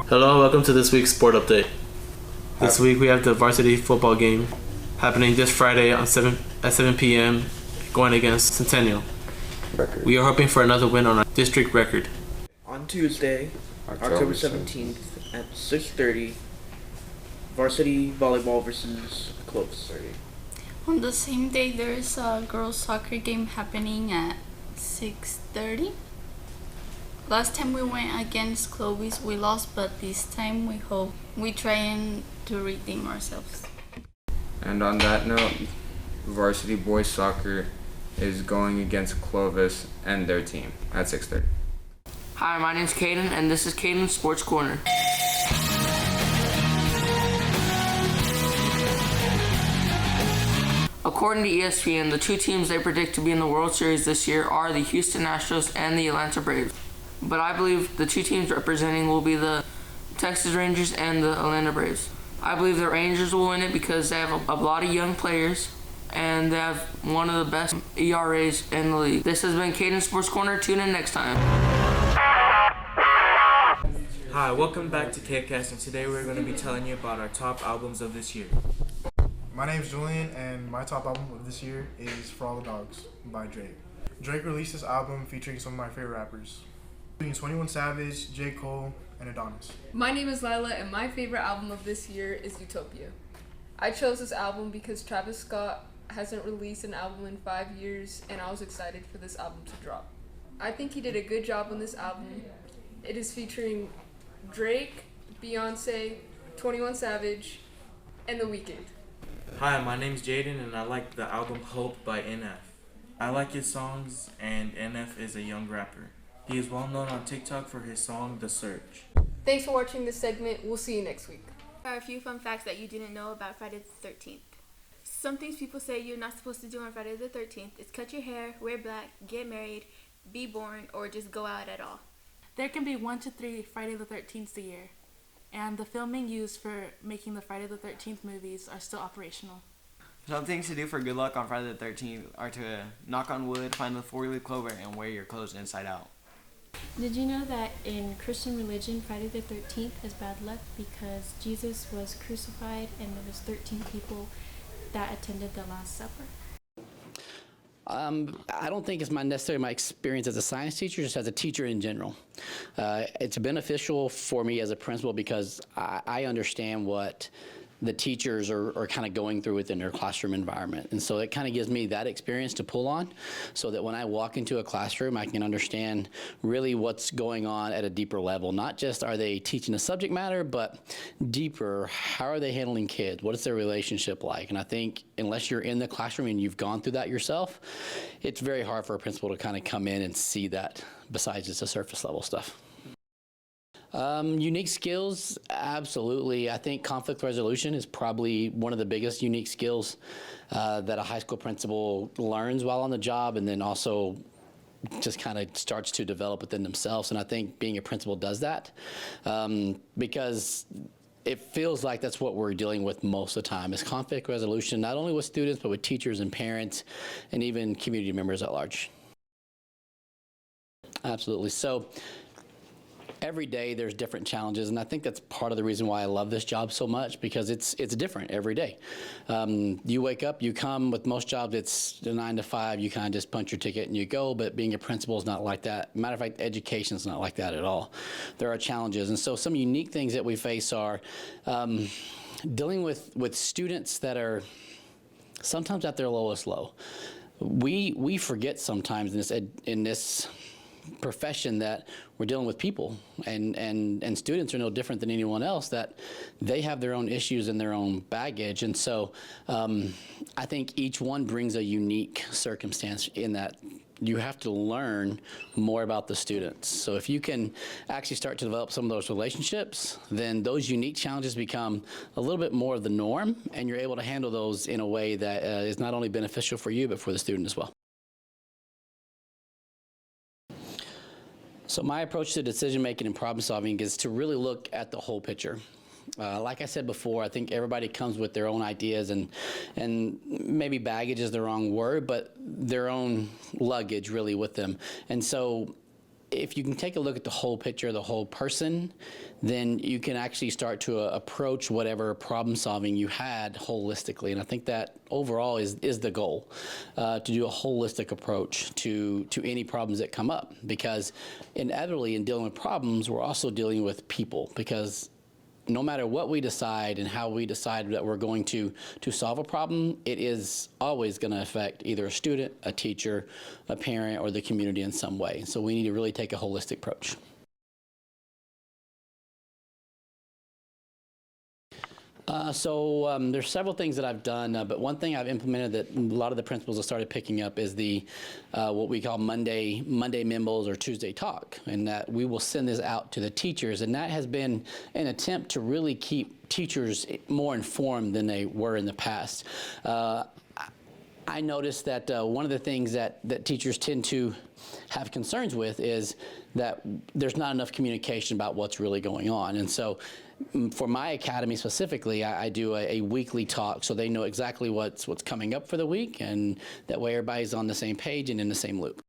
Hello, welcome to this week's sport update. This week we have the varsity football game happening this Friday at 7 p.m. going against Centennial. We are hoping for another win on our district record. On Tuesday, October 17th at 6:30, varsity volleyball versus Clovis. On the same day, there is a girls' soccer game happening at 6:30. Last time we went against Clovis, we lost, but this time we hope we try to redeem ourselves. And on that note, varsity boys soccer is going against Clovis and their team at 6:30. Hi, my name's Caden, and this is Caden's Sports Corner. According to ESPN, the two teams they predict to be in the World Series this year are the Houston Astros and the Atlanta Braves. But I believe the two teams representing will be the Texas Rangers and the Atlanta Braves. I believe the Rangers will win it because they have a lot of young players and they have one of the best ERAs in the league. This has been Caden Sports Corner. Tune in next time. Hi, welcome back to Cavecast, and today we're going to be telling you about our top albums of this year. My name's Julian, and my top album of this year is For All the Dogs by Drake. Drake released this album featuring some of my favorite rappers, including 21 Savage, J. Cole, and Adonis. My name is Lila, and my favorite album of this year is Utopia. I chose this album because Travis Scott hasn't released an album in 5 years, and I was excited for this album to drop. I think he did a good job on this album. It is featuring Drake, Beyonce, 21 Savage, and The Weeknd. Hi, my name's Jaden, and I like the album Hope by NF. I like his songs, and NF is a young rapper. He is well known on TikTok for his song The Search. Thanks for watching this segment. We'll see you next week. There are a few fun facts that you didn't know about Friday the 13th. Some things people say you're not supposed to do on Friday the 13th is cut your hair, wear black, get married, be born, or just go out at all. There can be 1 to 3 Friday the 13th a year, and the filming used for making the Friday the 13th movies are still operational. Some things to do for good luck on Friday the 13th are to knock on wood, find the 4-leaf clover, and wear your clothes inside out. Did you know that in Christian religion, Friday the 13th is bad luck because Jesus was crucified and there was 13 people that attended the Last Supper? I don't think it's necessarily my experience as a science teacher, just as a teacher in general. It's beneficial for me as a principal because I understand what the teachers are kind of going through within their classroom environment. And so it kind of gives me that experience to pull on so that when I walk into a classroom, I can understand really what's going on at a deeper level. Not just are they teaching the subject matter, but deeper, how are they handling kids? What is their relationship like? And I think unless you're in the classroom and you've gone through that yourself, it's very hard for a principal to kind of come in and see that besides just the surface level stuff. Unique skills, absolutely. I think conflict resolution is probably one of the biggest unique skills that a high school principal learns while on the job, and then also just kind of starts to develop within themselves. And I think being a principal does that because it feels like that's what we're dealing with most of the time is conflict resolution, not only with students, but with teachers and parents and even community members at large. Absolutely. So every day there's different challenges, and I think that's part of the reason why I love this job so much because it's different every day. You wake up, you come. With most jobs, it's 9 to 5. You kind of just punch your ticket and you go. But being a principal is not like that. Matter of fact, education is not like that at all. There are challenges, and so some unique things that we face are dealing with students that are sometimes at their lowest low. We forget sometimes in this profession that we're dealing with people and students are no different than anyone else, that they have their own issues and their own baggage. And so I think each one brings a unique circumstance in that you have to learn more about the students. So if you can actually start to develop some of those relationships, then those unique challenges become a little bit more of the norm, and you're able to handle those in a way that is not only beneficial for you, but for the student as well. So my approach to decision making and problem solving is to really look at the whole picture. Like I said before, I think everybody comes with their own ideas and maybe baggage is the wrong word, but their own luggage really with them. And so if you can take a look at the whole picture, the whole person, then you can actually start to approach whatever problem solving you had holistically. And I think that overall is the goal, to do a holistic approach to any problems that come up. Because inevitably in dealing with problems, we're also dealing with people, because no matter what we decide and how we decide that we're going to solve a problem, it is always going to affect either a student, a teacher, a parent, or the community in some way. So we need to really take a holistic approach. There's several things that I've done, but one thing I've implemented that a lot of the principals have started picking up is the what we call Monday memos or Tuesday talk, and that we will send this out to the teachers, and that has been an attempt to really keep teachers more informed than they were in the past. I noticed that one of the things that teachers tend to have concerns with is that there's not enough communication about what's really going on. And so for my academy specifically, I do a weekly talk so they know exactly what's coming up for the week, and that way everybody's on the same page and in the same loop.